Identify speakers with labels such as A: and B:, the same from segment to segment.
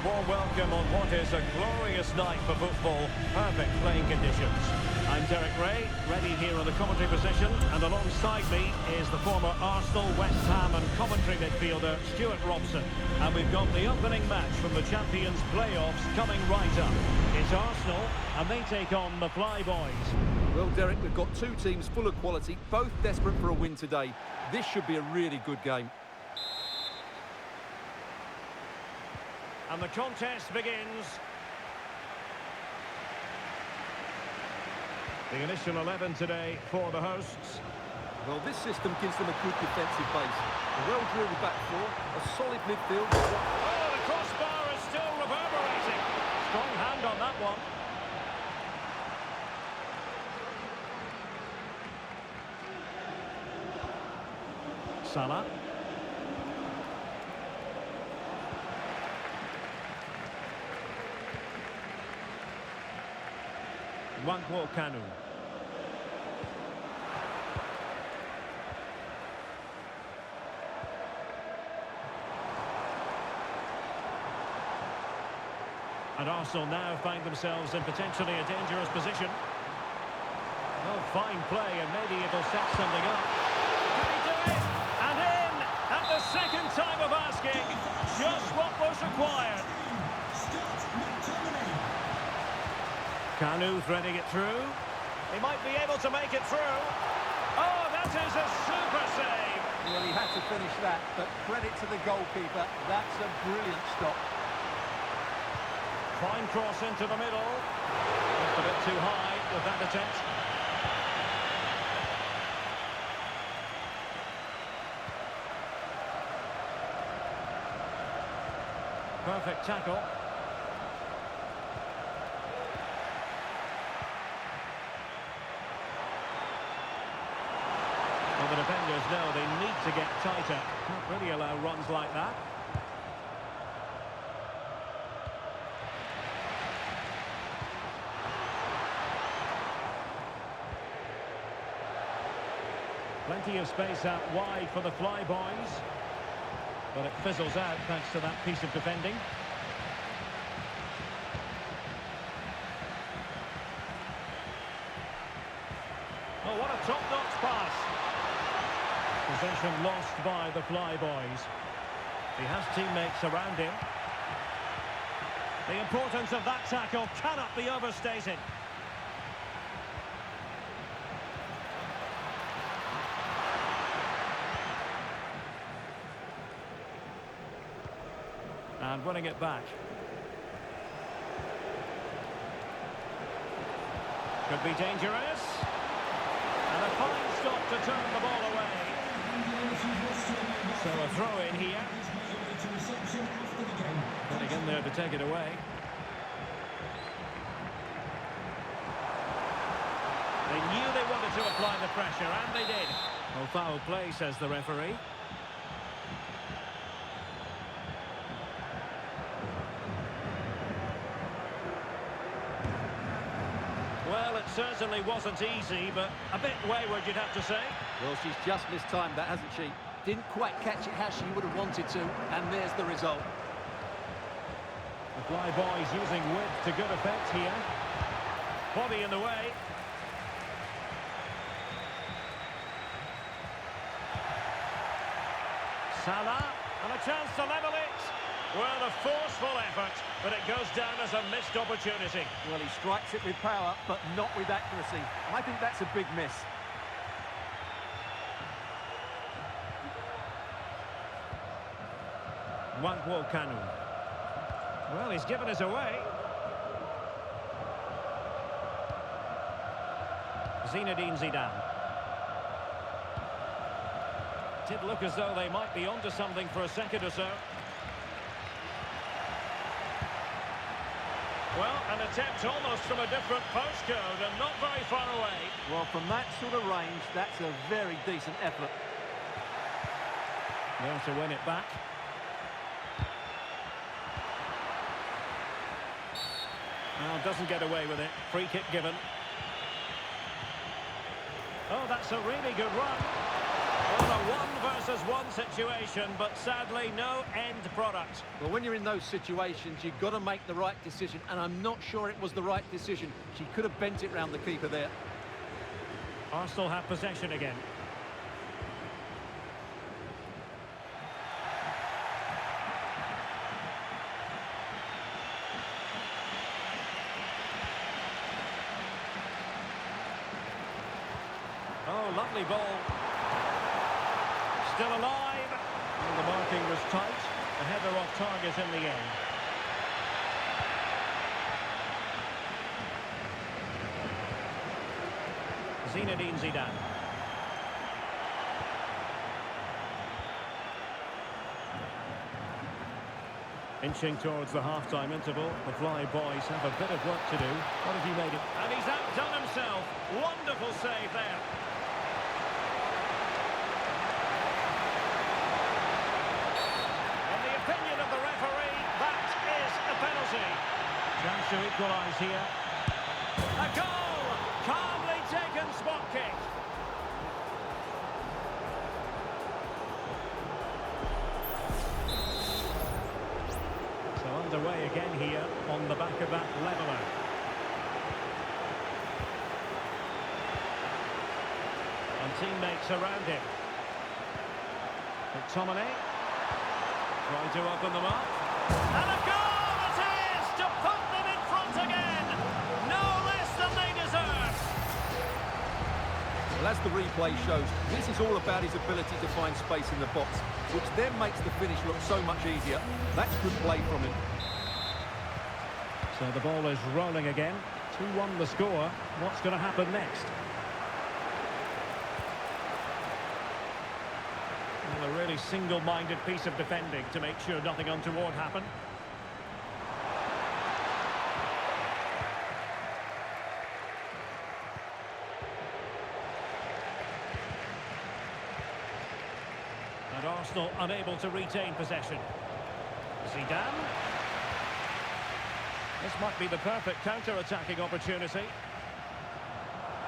A: Warm welcome on what is a glorious night for football. Perfect playing conditions. I'm Derek Ray, ready here on the commentary position, and alongside me is the former Arsenal, West Ham and commentary midfielder Stuart Robson. And we've got the opening match from the Champions playoffs coming right up. It's Arsenal, and they take on the Flyboys.
B: Well, Derek, we've got two teams full of quality, both desperate for a win today. This should be a really good game.
A: And the contest begins. The initial 11 today for the hosts.
B: Well, this system gives them a good defensive base. A well-drilled back four, a solid midfield.
A: Oh, the crossbar is still reverberating. Strong hand on that one. Salah. Nwankwo Kanu. And Arsenal now find themselves in potentially a dangerous position. Oh, fine play, and maybe it'll set something up. Can he do it? And in! At the second time of asking, just what was required. Kanu threading it through. He might be able to make it through. Oh, that is a super save.
B: Well, he had to finish that, but credit to the goalkeeper. That's a brilliant stop.
A: Fine cross into the middle. Just a bit too high with that attempt. Perfect tackle. Well, the defenders know they need to get tighter. Can't really allow runs like that. Plenty of space out wide for the Flyboys. But it fizzles out thanks to that piece of defending. Oh, what a top-notch pass. Possession lost by the Flyboys. He has teammates around him. The importance of that tackle cannot be overstated. And running it back. Could be dangerous. And a fine stop to turn the ball away. So a throw in here. Getting in there to take it away. They knew they wanted to apply the pressure, and they did. Well, foul play, says the referee. Well, it certainly wasn't easy, but a bit wayward, you'd have to say.
B: Well, she's just mistimed that, hasn't she? Didn't quite catch it how she would have wanted to, and there's the result.
A: The Flyboys using width to good effect here. Body in the way. Salah, and a chance to level it. Well, a forceful effort, but it goes down as a missed opportunity.
B: Well, he strikes it with power, but not with accuracy. I think that's a big miss.
A: Nwankwo Kanu. Well, he's given us away. Zinedine Zidane. Did look as though they might be onto something for a second or so. Well, an attempt almost from a different postcode and not very far away.
B: Well, from that sort of range, that's a very decent effort.
A: There to win it back. Well, doesn't get away with it. Free kick given. Oh, that's a really good run. Well, a one-versus-one situation, but sadly no end product.
B: Well, when you're in those situations, you've got to make the right decision, and I'm not sure it was the right decision. She could have bent it round the keeper there.
A: Arsenal have possession again. Oh, lovely ball. Still alive. Well, the marking was tight. A header off target in the end. Zinedine Zidane. Inching towards the half-time interval. The Fly boys have a bit of work to do. What have you made it? And he's outdone himself. Wonderful save there. Opinion of the referee, that is a penalty. Chance to equalise here. A goal! Calmly taken spot kick. So underway again here on the back of that leveller. And teammates around him. McTominay. Trying to open them up. And a goal it is to put them in front again. No less than they deserve.
B: Well, as the replay shows, this is all about his ability to find space in the box, which then makes the finish look so much easier. That's good play from him.
A: So the ball is rolling again. 2-1 the score. What's going to happen next? A really single-minded piece of defending to make sure nothing untoward happened. And Arsenal unable to retain possession. Zidane. This might be the perfect counter-attacking opportunity.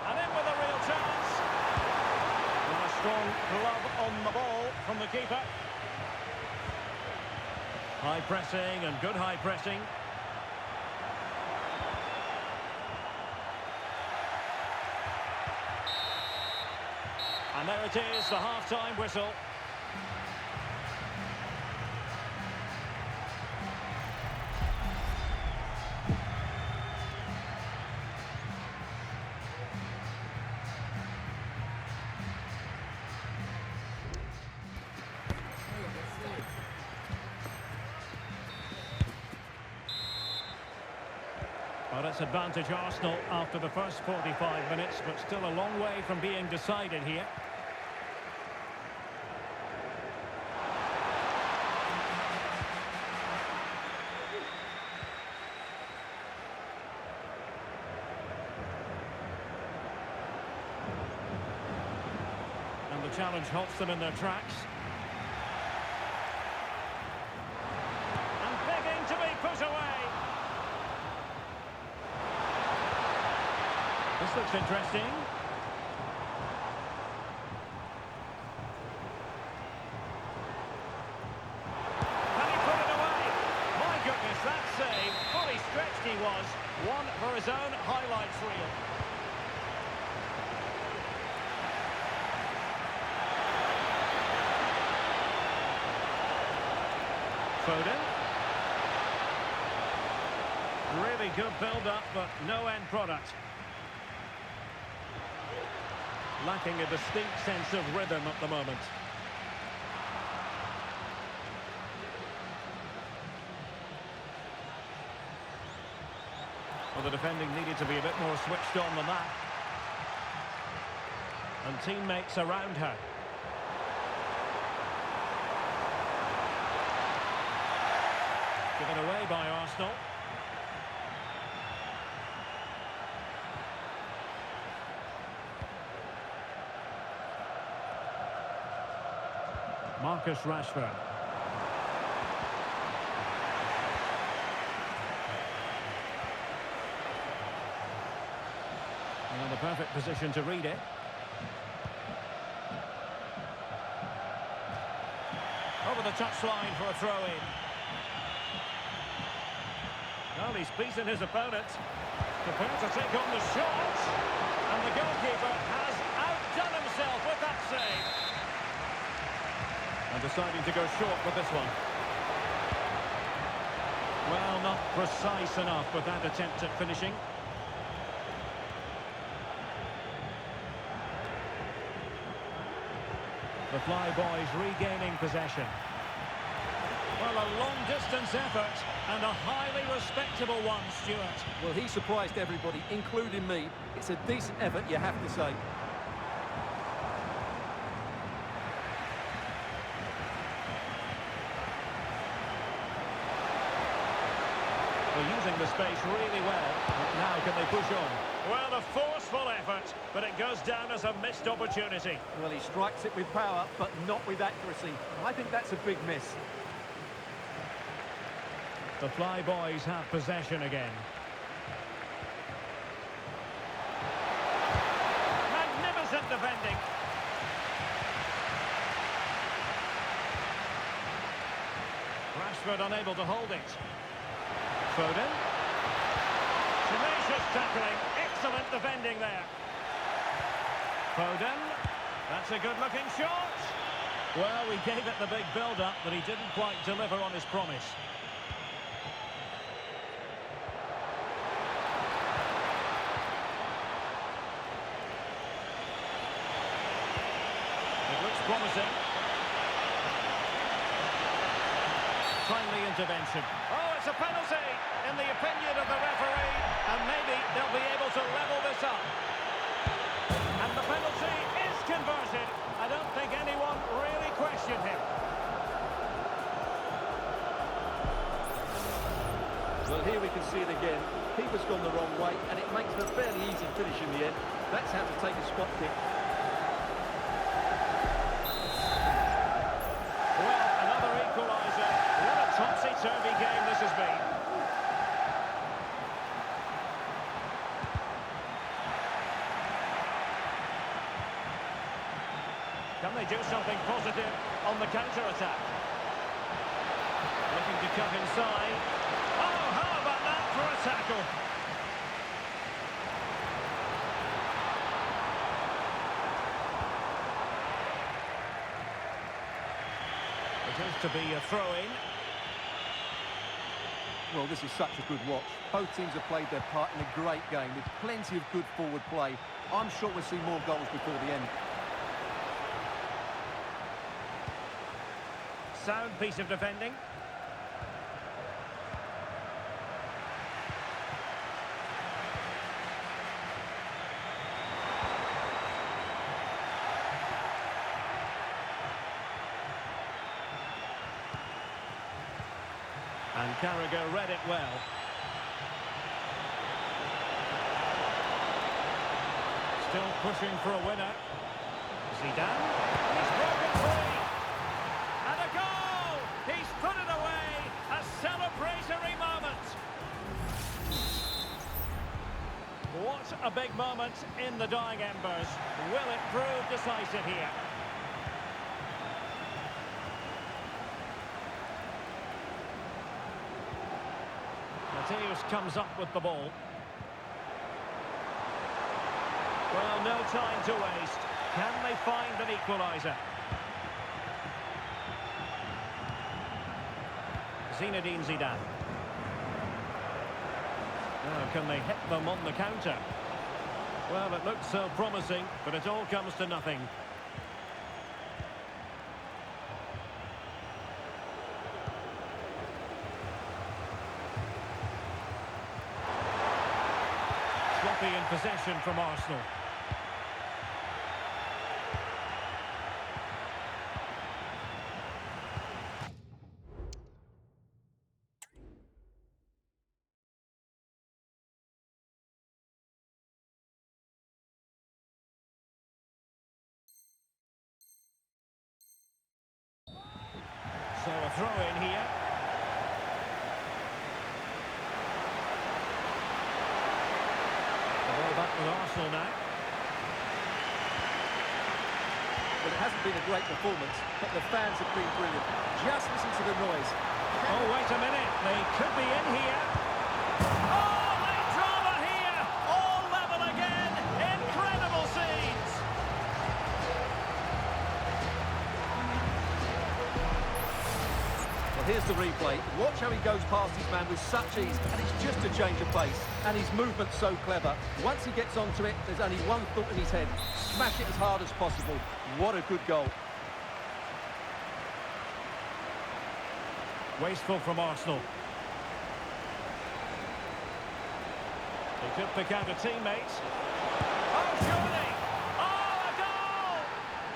A: And in with a real chance. And a strong glove on the ball from the keeper. High pressing and good high pressing. And there it is, the half-time whistle. Well, it's advantage Arsenal after the first 45 minutes, but still a long way from being decided here. And the challenge halts them in their tracks. And begging to be put away. This looks interesting. Can he put it away? My goodness, that save. Fully stretched he was. One for his own highlights reel. Foden. good build-up, but no end product. Lacking a distinct sense of rhythm at the moment. Well, the defending needed to be a bit more switched on than that. And teammates around her. Given away by Arsenal. Marcus Rashford. And the perfect position to read it. Over the touchline for a throw-in. Well, he's beaten his opponent. Prepared to take on the shot. And the goalkeeper has outdone himself with that save. And deciding to go short with this one. Well, not precise enough with that attempt at finishing. The Flyboys regaining possession. Well, a long-distance effort and a highly respectable one, Stuart.
B: Well, he surprised everybody, including me. It's a decent effort, you have to say.
A: They're using the space really well. But now can they push on? Well, a forceful effort, but it goes down as a missed opportunity.
B: Well, he strikes it with power, but not with accuracy. I think that's a big miss.
A: The Flyboys have possession again. Magnificent defending. Rashford unable to hold it. Foden. Tenacious tackling. Excellent defending there. Foden. That's a good-looking shot. Well, we gave it the big build-up, but he didn't quite deliver on his promise. It looks promising. Timely intervention. Oh, it's a penalty in the opinion of the referee, and maybe they'll be able to level this up. And the penalty is converted. I don't think anyone really questioned him.
B: Well, here we can see it again. Keeper's gone the wrong way, and it makes it a fairly easy finish in the end. That's how to take a spot kick.
A: Well, another equaliser. What a topsy-turvy game this has been. Can they do something positive on the counter-attack? Looking to cut inside. Oh, how about that for a tackle? It is to be a throw-in.
B: Well, this is such a good watch. Both teams have played their part in a great game with plenty of good forward play. I'm sure we'll see more goals before the end.
A: Sound piece of defending. And Carragher read it well. Still pushing for a winner. Zidane. He's broken free. And a goal! He's put it away. A celebratory moment. What a big moment in the dying embers. Will it prove decisive here? Mateus comes up with the ball. Well, no time to waste. Can they find an equaliser? Zinedine Zidane. Now, can they hit them on the counter? Well, it looks so promising, but it all comes to nothing. Sloppy in possession from Arsenal. So a throw in here. The ball back with Arsenal now.
B: Well, it hasn't been a great performance, but the fans have been brilliant. Just listen to the noise.
A: Oh, wait a minute. They could be in here. Oh, late drama here. All level again. Incredible scenes.
B: Well, here's the replay. Watch how he goes past his man with such ease, and it's just a change of pace. And his movement's so clever. Once he gets onto it, there's only one thought in his head. Smash it as hard as possible. What a good goal.
A: Wasteful from Arsenal. They could pick out a teammate. Oh, surely! Oh, a goal!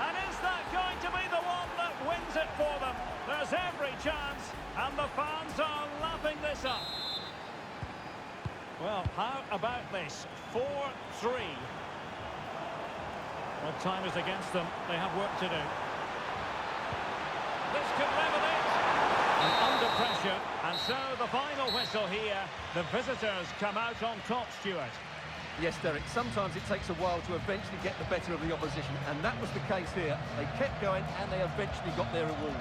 A: And is that going to be the one that wins it for them? There's every chance, and the fans are lapping this up. Well, how about this? 4-3. Well, time is against them. They have work to do. This could level it. And under pressure, and so the final whistle here. The visitors come out on top, Stuart.
B: Yes, Derek, sometimes it takes a while to eventually get the better of the opposition, and that was the case here. They kept going, and they eventually got their reward.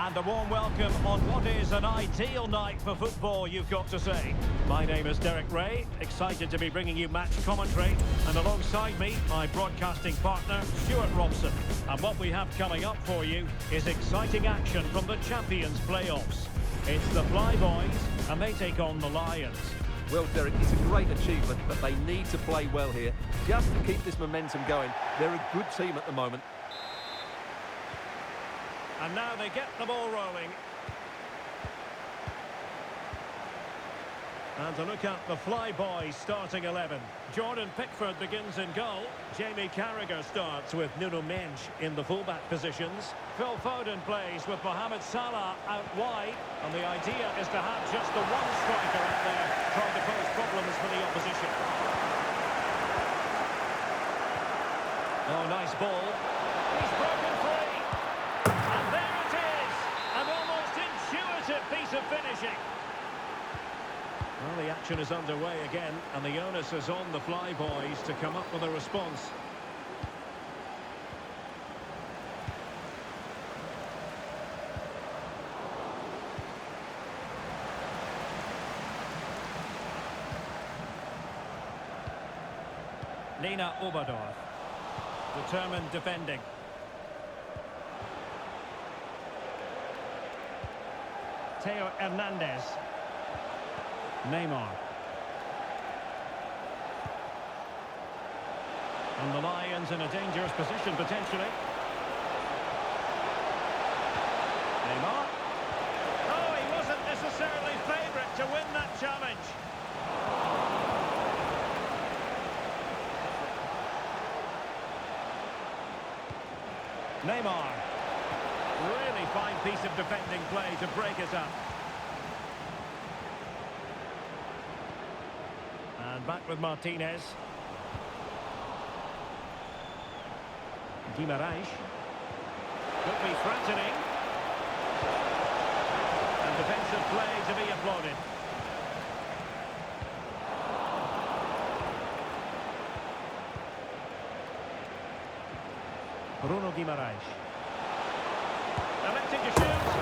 A: And a warm welcome on what is an ideal night for football, you've got to say. My name is Derek Ray, excited to be bringing you match commentary. And alongside me, my broadcasting partner, Stuart Robson. And what we have coming up for you is exciting action from the Champions playoffs. It's the Flyboys, and they take on the Lions.
B: Well, Derek, it's a great achievement, but they need to play well here. Just to keep this momentum going, they're a good team at the moment.
A: And now they get the ball rolling. And to look at the Flyboys starting 11. Jordan Pickford begins in goal. Jamie Carragher starts with Nuno Mendes in the fullback positions. Phil Foden plays with Mohamed Salah out wide. And the idea is to have just the one striker out there trying to pose problems for the opposition. Oh, nice ball. He's broken free. And there it is. An almost intuitive piece of finishing. Well, the action is underway again, and the onus is on the Flyboys to come up with a response. Nina Oberdorf, determined defending. Theo Hernandez. Neymar. And the Lions in a dangerous position, potentially. Neymar. Oh, he wasn't necessarily favourite to win that challenge. Neymar. Really fine piece of defending play to break it up. And back with Martinez. Guimaraes. Could be threatening. And defensive play to be applauded. Bruno Guimaraes. Electing to shoot.